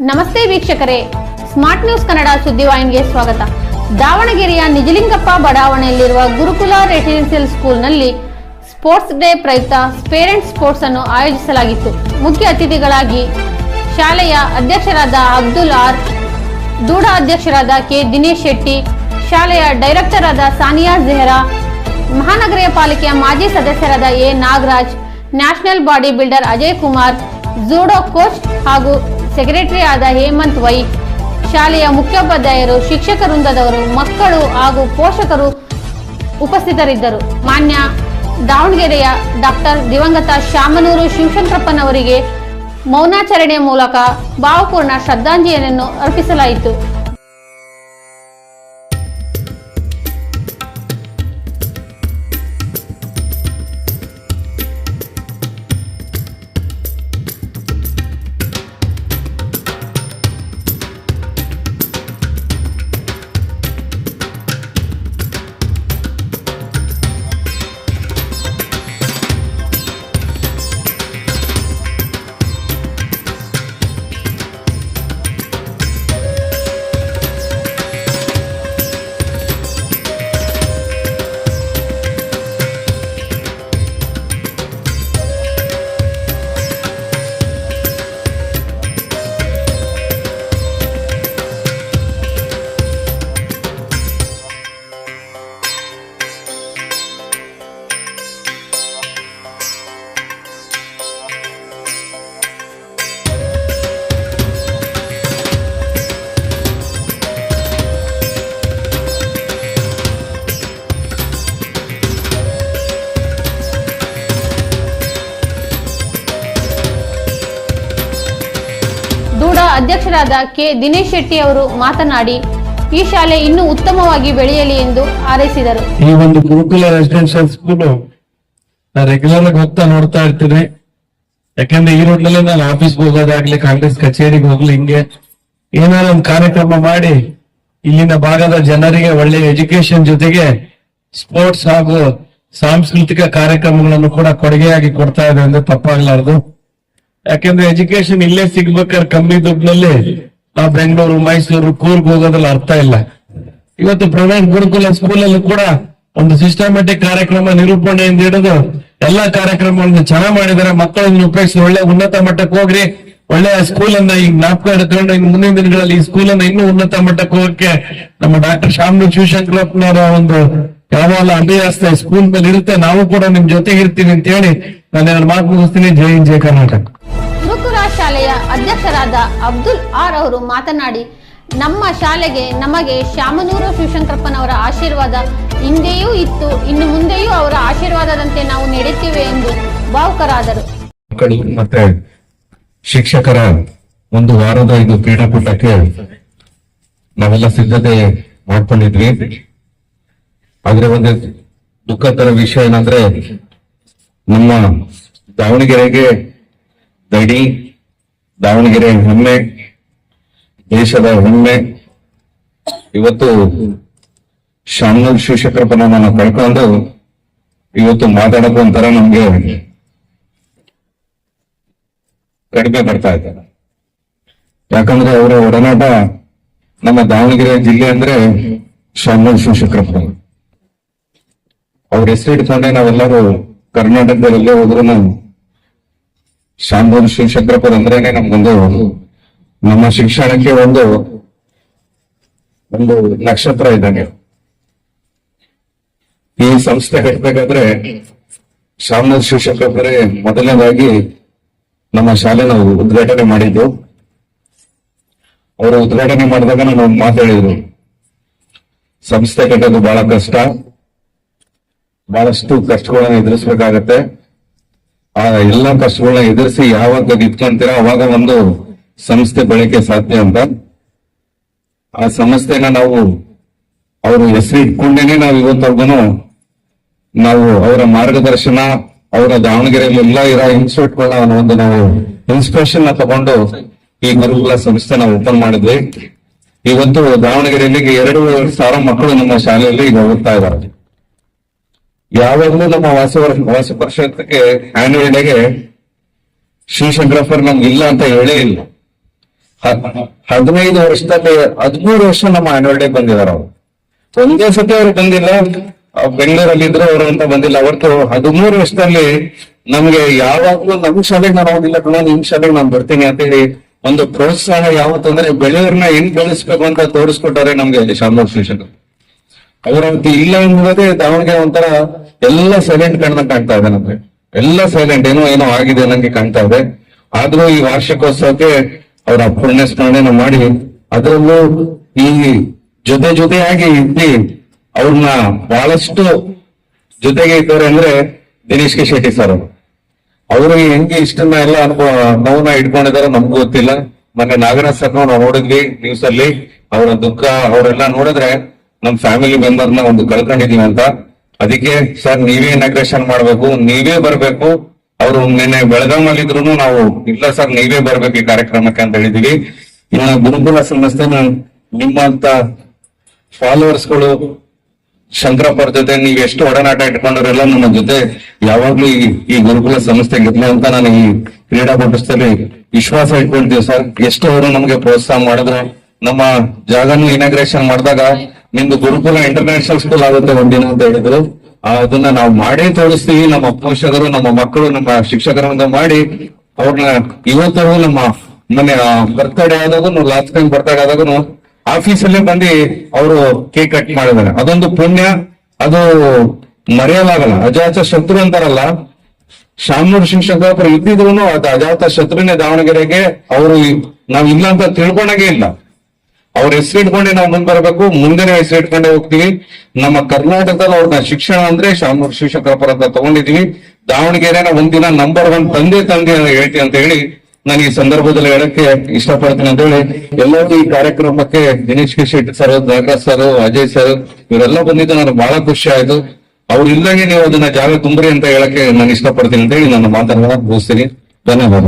ನಮಸ್ತೆ ವೀಕ್ಷಕರೇ, smart news Kannada ಸುದ್ದಿವಾಹಿನಿಗೆ ಸ್ವಾಗತ. ದಾವಣಗೆರೆಯ ನಿಜಲಿಂಗಪ್ಪ ಬಡಾವಣೆಯಲ್ಲಿರುವ ಗುರುಕುಲ ರೆಸಿಡೆನ್ಸಿಯಲ್ ಸ್ಕೂಲ್ನಲ್ಲಿ ಸ್ಪೋರ್ಟ್ಸ್ ಡೇ ಪ್ರಯುಕ್ತ ಪೇರೆಂಟ್ಸ್ ಸ್ಪೋರ್ಟ್ಸ್ ಅನ್ನು ಆಯೋಜಿಸಲಾಗಿತ್ತು. ಮುಖ್ಯ ಅತಿಥಿಗಳಾಗಿ ಶಾಲೆಯ ಅಧ್ಯಕ್ಷರಾದ ಅಬ್ದುಲ್ ಆರ್, ದೂಡಾ ಅಧ್ಯಕ್ಷರಾದ ಕೆ ದಿನೇಶ್ ಶೆಟ್ಟಿ, ಶಾಲೆಯ ಡೈರೆಕ್ಟರ್ ಆದ ಸಾನಿಯಾ ಜೆಹರಾ, ಮಹಾನಗರ ಪಾಲಿಕೆಯ ಮಾಜಿ ಸದಸ್ಯರಾದ A Nagaraj, national body builder Ajay Kumar, judo coach ಹಾಗೂ ಸೆಕ್ರೆಟರಿ ಆದ ಹೇಮಂತ್ ವೈ, ಶಾಲೆಯ ಮುಖ್ಯೋಪಾಧ್ಯಾಯರು, ಶಿಕ್ಷಕ ವೃಂದದವರು, ಮಕ್ಕಳು ಹಾಗೂ ಪೋಷಕರು ಉಪಸ್ಥಿತರಿದ್ದರು. ಮಾನ್ಯ ದಾವಣಗೆರೆಯ ಡಾಕ್ಟರ್ ದಿವಂಗತ ಶಾಮನೂರು ಶಿವಶಂಕರಪ್ಪನವರಿಗೆ ಮೌನಾಚರಣೆಯ ಮೂಲಕ ಭಾವಪೂರ್ಣ ಶ್ರದ್ಧಾಂಜಲಿಯನ್ನು ಅರ್ಪಿಸಲಾಯಿತು. ದೂಡಾ ಅಧ್ಯಕ್ಷರಾದ ಕೆ ದಿನೇಶ್ ಶೆಟ್ಟಿ ಅವರು ಮಾತನಾಡಿ, ಈ ಶಾಲೆ ಇನ್ನೂ ಉತ್ತಮವಾಗಿ ಬೆಳೆಯಲಿ ಎಂದು ಹಾರೈಸಿದರು. ಈ ಒಂದು ಗುರುಕುಲ ರೆಸಿಡೆನ್ಷಿಯಲ್ ಸ್ಕೂಲ್ ರೆಗ್ಯುಲರ್ ಆಗಿ ಹೋಗ್ತಾ ನೋಡ್ತಾ ಇರ್ತೀನಿ. ಯಾಕಂದ್ರೆ ಈ ರೋಡ್ ನಲ್ಲಿ ನಾನು ಆಫೀಸ್ಗೆ ಹೋಗೋದಾಗ್ಲಿ, ಕಾಂಗ್ರೆಸ್ ಕಚೇರಿಗೆ ಹೋಗ್ಲಿ, ಹಿಂಗೆ ಏನಾರ ಒಂದು ಕಾರ್ಯಕ್ರಮ ಮಾಡಿ ಇಲ್ಲಿನ ಭಾಗದ ಜನರಿಗೆ ಒಳ್ಳೆ ಎಜುಕೇಶನ್ ಜೊತೆಗೆ ಸ್ಪೋರ್ಟ್ಸ್ ಹಾಗೂ ಸಾಂಸ್ಕೃತಿಕ ಕಾರ್ಯಕ್ರಮಗಳನ್ನು ಕೂಡ ಕೊಡುಗೆಯಾಗಿ ಕೊಡ್ತಾ ಇದೆ ಅಂದ್ರೆ ತಪ್ಪಾಗ್ಲಾರ್ದು. ಯಾಕಂದ್ರೆ ಎಜುಕೇಶನ್ ಇಲ್ಲೇ ಸಿಗ್ಬೇಕಾದ್ರೆ ಕಮ್ಮಿ ದುಡ್ಡಿನಲ್ಲಿ ನಾವು ಬೆಂಗಳೂರು, ಮೈಸೂರು, ಕೂರ್ಗ್ ಹೋಗೋದ್ರಲ್ಲಿ ಅರ್ಥ ಇಲ್ಲ. ಇವತ್ತು ಪ್ರೈವೇಟ್ ಗುರುಕುಲ ಸ್ಕೂಲ್ ಅಲ್ಲೂ ಕೂಡ ಒಂದು ಸಿಸ್ಟಮ್ಯಾಟಿಕ್ ಕಾರ್ಯಕ್ರಮ ನಿರೂಪಣೆಯಿಂದ ಹಿಡಿದು ಎಲ್ಲಾ ಕಾರ್ಯಕ್ರಮಗಳನ್ನು ಚೆನ್ನಾಗಿ ಮಾಡಿದ್ದಾರೆ. ಮಕ್ಕಳನ್ನು ಉಪಯೋಗಿಸಿ ಒಳ್ಳೆ ಉನ್ನತ ಮಟ್ಟಕ್ಕೆ ಹೋಗ್ರಿ. ಒಳ್ಳೆಯ ಸ್ಕೂಲ್ ಅನ್ನ ಈಗ ಜ್ಞಾಪಕ ಹಿಡ್ಕೊಂಡು ಇನ್ನು ಮುಂದಿನ ದಿನಗಳಲ್ಲಿ ಈ ಸ್ಕೂಲ್ ಅನ್ನ ಇನ್ನೂ ಉನ್ನತ ಮಟ್ಟಕ್ಕೆ ಹೋಗಕ್ಕೆ ನಮ್ಮ ಡಾಕ್ಟರ್ ಶಾಮನೂರು ಶಿವಶಂಕರಪ್ಪನವರ ಒಂದು ಯಾವಾಗ ಅಭ್ಯಾಸ ಸ್ಕೂಲ್ ಮೇಲೆ ಇರುತ್ತೆ, ನಾವು ಕೂಡ ನಿಮ್ ಜೊತೆಗೆ ಇರ್ತೀವಿ ಅಂತ ಹೇಳಿ ನಾನು ಎರಡು ಮಾತು ಮುಗಿಸ್ತೀನಿ. ಜೈ ಹಿಂದ್, ಜೈ ಕರ್ನಾಟಕ. ಗುರುಕುಲ ಶಾಲೆಯ ಅಧ್ಯಕ್ಷರಾದ ಅಬ್ದುಲ್ ಆರ್ ಅವರು ಮಾತನಾಡಿ, ನಮ್ಮ ಶಾಲೆಗೆ ನಮಗೆ ಶಾಮನೂರು ಶಿವಶಂಕರಪ್ಪನವರ ಆಶೀರ್ವಾದ ಹಿಂದೆಯೂ ಇತ್ತು, ಇನ್ನು ಮುಂದೆಯೂ ಅವರ ಆಶೀರ್ವಾದದಂತೆ ನಾವು ನಡೆಯುತ್ತೇವೆ ಎಂದು ಭಾವುಕರಾದರು. ಮಕ್ಕಳು ಮತ್ತೆ ಶಿಕ್ಷಕರ ಒಂದು ವಾರದ ಇದು ಕ್ರೀಡಾಕೂಟಕ್ಕೆ ನಾವೆಲ್ಲ ಸಿದ್ಧತೆ ಮಾಡ್ಕೊಂಡಿದ್ವಿ. ಆದ್ರೆ ಒಂದು ದುಃಖಕರ ವಿಷಯ ಏನಂದ್ರೆ, ನಮ್ಮ ದಾವಣಗೆರೆಗೆ ದಡಿ, ದಾವಣಗೆರೆ ಹೆಮ್ಮೆ, ದೇಶದ ಹೆಮ್ಮೆ, ಇವತ್ತು ಶಾಮನೂರು ಶಿವಶಂಕರಪ್ಪನ ನಾವು ಕಳ್ಕೊಂಡು ಇವತ್ತು ಮಾತಾಡೋಕೆ ಒಂಥರ ನಮ್ಗೆ ಕಡಿಮೆ ಬರ್ತಾ ಇದೆ. ಯಾಕಂದ್ರೆ ಅವರ ಒಡನಾಟ ನಮ್ಮ ದಾವಣಗೆರೆ ಜಿಲ್ಲೆ ಅಂದ್ರೆ ಶಾಮನೂರು ಶಿವಶಂಕರಪ್ಪ. ಅವ್ರ ಹೆಸರು ಇಟ್ಕೊಂಡೆ ನಾವೆಲ್ಲರೂ ಕರ್ನಾಟಕದಲ್ಲಿ ಎಲ್ಲೇ ಹೋದ್ರು ಶಾಮನೂರು ಶಿವಶಂಕರಪ್ಪ ಅಂದ್ರೇನೆ ನಮ್ಗೊಂದು ನಮ್ಮ ಶಿಕ್ಷಣಕ್ಕೆ ಒಂದು ನಕ್ಷತ್ರ ಇದ್ದಂಗೆ. ಈ ಸಂಸ್ಥೆ ಕಟ್ಟಬೇಕಾದ್ರೆ ಶಾಮನೂರು ಶಿವಶಂಕರಪ್ಪರೇ ಮೊದಲನೇದಾಗಿ ನಮ್ಮ ಶಾಲೆ ನಾವು ಉದ್ಘಾಟನೆ ಮಾಡಿದ್ದು. ಅವರು ಉದ್ಘಾಟನೆ ಮಾಡಿದಾಗ ನಾನು ಒಂದು ಮಾತು ಹೇಳಿದ್ರು, ಸಂಸ್ಥೆ ಕಟ್ಟೋದು ಬಹಳ ಕಷ್ಟ, ಬಹಳಷ್ಟು ಕಷ್ಟಗಳನ್ನ ಎದುರಿಸ್ಬೇಕಾಗತ್ತೆ. ಆ ಎಲ್ಲಾ ಕಷ್ಟಗಳನ್ನ ಎದುರಿಸಿ ಯಾವಾಗ ನಿಂತ್ಕೊಂತೀರ ಅವಾಗ ಒಂದು ಸಂಸ್ಥೆ ಬೆಳಕೆ ಸಾಧ್ಯ ಅಂತ. ಆ ಸಂಸ್ಥೆನ ನಾವು ಅವರು ಹೆಸರು ಇಟ್ಕೊಂಡೇನೆ ನಾವು ಇವತ್ತವರೆಗೂ ನಾವು ಅವರ ಮಾರ್ಗದರ್ಶನ, ಅವರ ದಾವಣಗೆರೆಯಲ್ಲಿ ಎಲ್ಲ ಇರೋ ಇನ್ಸ್ಟಿಟ್ಯೂಟ್ಗಳನ್ನ ಒಂದು ನಾವು ಇನ್ಸ್ಪಿರೇಷನ್ ನ ತಗೊಂಡು ಈ ಗುರುಕುಲ ಸಂಸ್ಥೆ ನಾವು ಓಪನ್ ಮಾಡಿದ್ವಿ. ಇವತ್ತು ದಾವಣಗೆರೆಯಲ್ಲಿ 2,000 ಮಕ್ಕಳು ನಮ್ಮ ಶಾಲೆಯಲ್ಲಿ ಈಗ ಓದ್ತಾ ಇದ್ದಾರೆ. ಯಾವಾಗಲೂ ನಮ್ಮ ವಾಸ ಪರಿಷತ್ಗೆ ಆನ್ಯುವಲ್ ಡೇಗೆ ಶಿವಶಂಕರಪ್ಪರ್ ನಮ್ಗೆ ಇಲ್ಲ ಅಂತ ಹೇಳೇ ಇಲ್ಲ. 15 ವರ್ಷದಲ್ಲಿ 13 ವರ್ಷ ನಮ್ಮ ಆನ್ಯುವಲ್ ಡೇ ಬಂದಿದ್ದಾರೆ ಅವರು. ಒಂದೇ ಸತಿ ಅವ್ರು ಬಂದಿಲ್ಲ, ಬೆಂಗಳೂರಲ್ಲಿ ಇದ್ರು ಅವರು ಅಂತ ಬಂದಿಲ್ಲ. ಅವತ್ತು 13 ವರ್ಷದಲ್ಲಿ ನಮ್ಗೆ ಯಾವಾಗ್ಲೂ ನಮ್ ಶಾಲೆಗೆ ನಾನು ಹೋಗಿಲ್ಲ, ನಿಮ್ ಶಾಲೆಗೆ ನಾನು ಬರ್ತೀನಿ ಅಂತೇಳಿ ಒಂದು ಪ್ರೋತ್ಸಾಹ ಯಾವತ್ತಂದ್ರೆ ಬೆಳೆಯೋರ್ನ ಹೆಂಗ್ ಬೆಳೆಸ್ಬೇಕು ಅಂತ ತೋರಿಸ್ಕೊಟ್ಟಾರೆ ನಮ್ಗೆ ಶಾಮನೂರ್ ಶಿಕ್ಷಕರು. ಅವರಂತೂ ಇಲ್ಲ ಅನ್ನೋದೇ ದಾವಣಗೆರೆ ಒಂಥರ ಎಲ್ಲ ಸೈಲೆಂಟ್ ಕಾಣ್ತಾ ಇದೆ ನಮ್ಗೆ, ಎಲ್ಲ ಸೈಲೆಂಟ್, ಏನೋ ಆಗಿದೆ ನಂಗೆ ಕಾಣ್ತಾ ಇದೆ. ಆದ್ರೂ ಈ ವಾರ್ಷಿಕೋತ್ಸವಕ್ಕೆ ಅವರ ಪುಣ್ಯ ಸ್ಮರಣೆ ಮಾಡಿ ಅದರಲ್ಲೂ ಈ ಜೊತೆಯಾಗಿ ಇದ್ದು ಅವ್ರನ್ನ ಬಹಳಷ್ಟು ಜೊತೆಗೆ ಇದ್ದಾರೆ ಅಂದ್ರೆ ದಿನೇಶ್ ಕೆ ಶೆಟ್ಟಿ ಸರ್ ಅವರು ಹೆಂಗೆ ಇಷ್ಟನ್ನ ಎಲ್ಲ ನೋವನ್ನ ಇಟ್ಕೊಂಡಿದಾರೋ ನಮ್ಗೂ ಗೊತ್ತಿಲ್ಲ. ಮೊನ್ನೆ ನಾಗರಾಜ್ ಸರ್ ನಾವು ನೋಡಿದ್ವಿ ನ್ಯೂಸ್ ಅಲ್ಲಿ, ಅವರ ದುಃಖ ಅವರೆಲ್ಲ ನೋಡಿದ್ರೆ ನಮ್ ಫ್ಯಾಮಿಲಿ ಮೆಂಬರ್ನ ಒಂದು ಕಳ್ಕೊಂಡಿದೀವಿ ಅಂತ. ಅದಕ್ಕೆ ಸರ್ ನೀವೇ ಇನಾಗ್ರೇಷನ್ ಮಾಡ್ಬೇಕು, ನೀವೇ ಬರ್ಬೇಕು. ಅವರು ನಿನ್ನೆ ಬೆಳಗಾವಲ್ಲಿ ಇದ್ರು ನಾವು ಇಲ್ಲ ಸರ್ ನೀವೇ ಬರ್ಬೇಕು ಈ ಕಾರ್ಯಕ್ರಮಕ್ಕೆ ಅಂತ ಹೇಳಿದೀವಿ. ಇನ್ನ ಗುರುಕುಲ ಸಂಸ್ಥೆ ನಿಮ್ಮಂತ ಫಾಲೋವರ್ಸ್ಗಳು ಶಂಕರಪ್ಪರ ಜೊತೆ ನೀವ್ ಎಷ್ಟು ಒಡನಾಟ ಇಟ್ಕೊಂಡ್ರೆಲ್ಲ ನಮ್ಮ ಜೊತೆ ಯಾವಾಗ್ಲೂ ಈ ಗುರುಕುಲ ಸಂಸ್ಥೆ ಗೆದ್ಲೆ ಅಂತ ನಾನು ಈ ಕ್ರೀಡಾಪಟುಸ್ಥಲ್ಲಿ ವಿಶ್ವಾಸ ಇಟ್ಕೊಳ್ತೀವಿ ಸರ್. ಎಷ್ಟು ಅವರು ನಮ್ಗೆ ಪ್ರೋತ್ಸಾಹ ಮಾಡಿದ್ರು. ನಮ್ಮ ಜಾಗನು ಇನಾಗ್ರೇಷನ್ ಮಾಡಿದಾಗ ನಿಮ್ದು ಗುರುಕುಲ ಇಂಟರ್ನ್ಯಾಷನಲ್ ಸ್ಕೂಲ್ ಆಗುತ್ತೆ ಒಂದಿನ ಅಂತ ಹೇಳಿದ್ರು. ಅದನ್ನ ನಾವು ಮಾಡೇ ತೋರಿಸ್ತೀವಿ. ನಮ್ಮ ಪೋಷಕರು, ನಮ್ಮ ಮಕ್ಕಳು, ನಮ್ಮ ಶಿಕ್ಷಕರಿಂದ ಮಾಡಿ ಅವ್ರನ್ನ ಇವತ್ತವರೆಗೂ ನಮ್ಮ ಮೊನ್ನೆ ಬರ್ತಡೇ ಆದಾಗೂ ಲಾಸ್ಟ್ ಟೈಮ್ ಬರ್ತಡೇ ಆದಾಗೂ ಆಫೀಸಲ್ಲೇ ಬಂದು ಅವರು ಕೇಕ್ ಕಟ್ ಮಾಡಿದ್ದಾರೆ. ಅದೊಂದು ಪುಣ್ಯ, ಅದು ಮರೆಯಲಾಗಲ್ಲ. ಅಜಾತ ಶತ್ರು ಅಂತಾರಲ್ಲ, ಶಾಮನೂರ್ ಶಿಕ್ಷಕರು ಇದ್ದಿದ್ರು ಅದು ಅಜಾತ ಶತ್ರುನೇ ದಾವಣಗೆರೆಗೆ. ಅವರು ನಾವ್ ಇಲ್ಲ ಅಂತ ತಿಳ್ಕೊಂಡಾಗೆ ಇಲ್ಲ. ಅವ್ರ ಹೆಸರು ಇಟ್ಕೊಂಡೆ ನಾವು ಮುಂದೆ ಬರಬೇಕು, ಮುಂದೆನೆ ಹೆಸರು ಇಟ್ಕೊಂಡೆ ಹೋಗ್ತೀವಿ. ನಮ್ಮ ಕರ್ನಾಟಕದಲ್ಲಿ ಅವ್ರನ್ನ ಶಿಕ್ಷಣ ಅಂದ್ರೆ ಶಾಮನೂರ್ ಶಿಕ್ಷಕರ ಪರ ತಗೊಂಡಿದೀವಿ. ದಾವಣಗೆರೆನ ಒಂದಿನ ನಂಬರ್ 1 ತಂದೆ ಹೇಳ್ತೀನಿ ಅಂತ ಹೇಳಿ ನಾನು ಈ ಸಂದರ್ಭದಲ್ಲಿ ಹೇಳಕ್ಕೆ ಇಷ್ಟಪಡ್ತೀನಿ ಅಂತ ಹೇಳಿ ಎಲ್ಲರೂ ಈ ಕಾರ್ಯಕ್ರಮಕ್ಕೆ Dinesh K Shetty sir, Nagaraj sir, Ajay sir ಇವರೆಲ್ಲ ಬಂದಿದ್ದು ನನಗೆ ಬಹಳ ಖುಷಿ ಆಯ್ತು. ಅವ್ರು ಇಲ್ದಂಗೆ ನೀವು ಅದನ್ನ ಜಾಗ ತುಂಬ್ರಿ ಅಂತ ಹೇಳಕ್ಕೆ ನಾನು ಇಷ್ಟಪಡ್ತೀನಿ ಅಂತ ಹೇಳಿ ನನ್ನ ಮಾತನ್ನ ಮುಗಿಸ್ತೀನಿ. ಧನ್ಯವಾದ.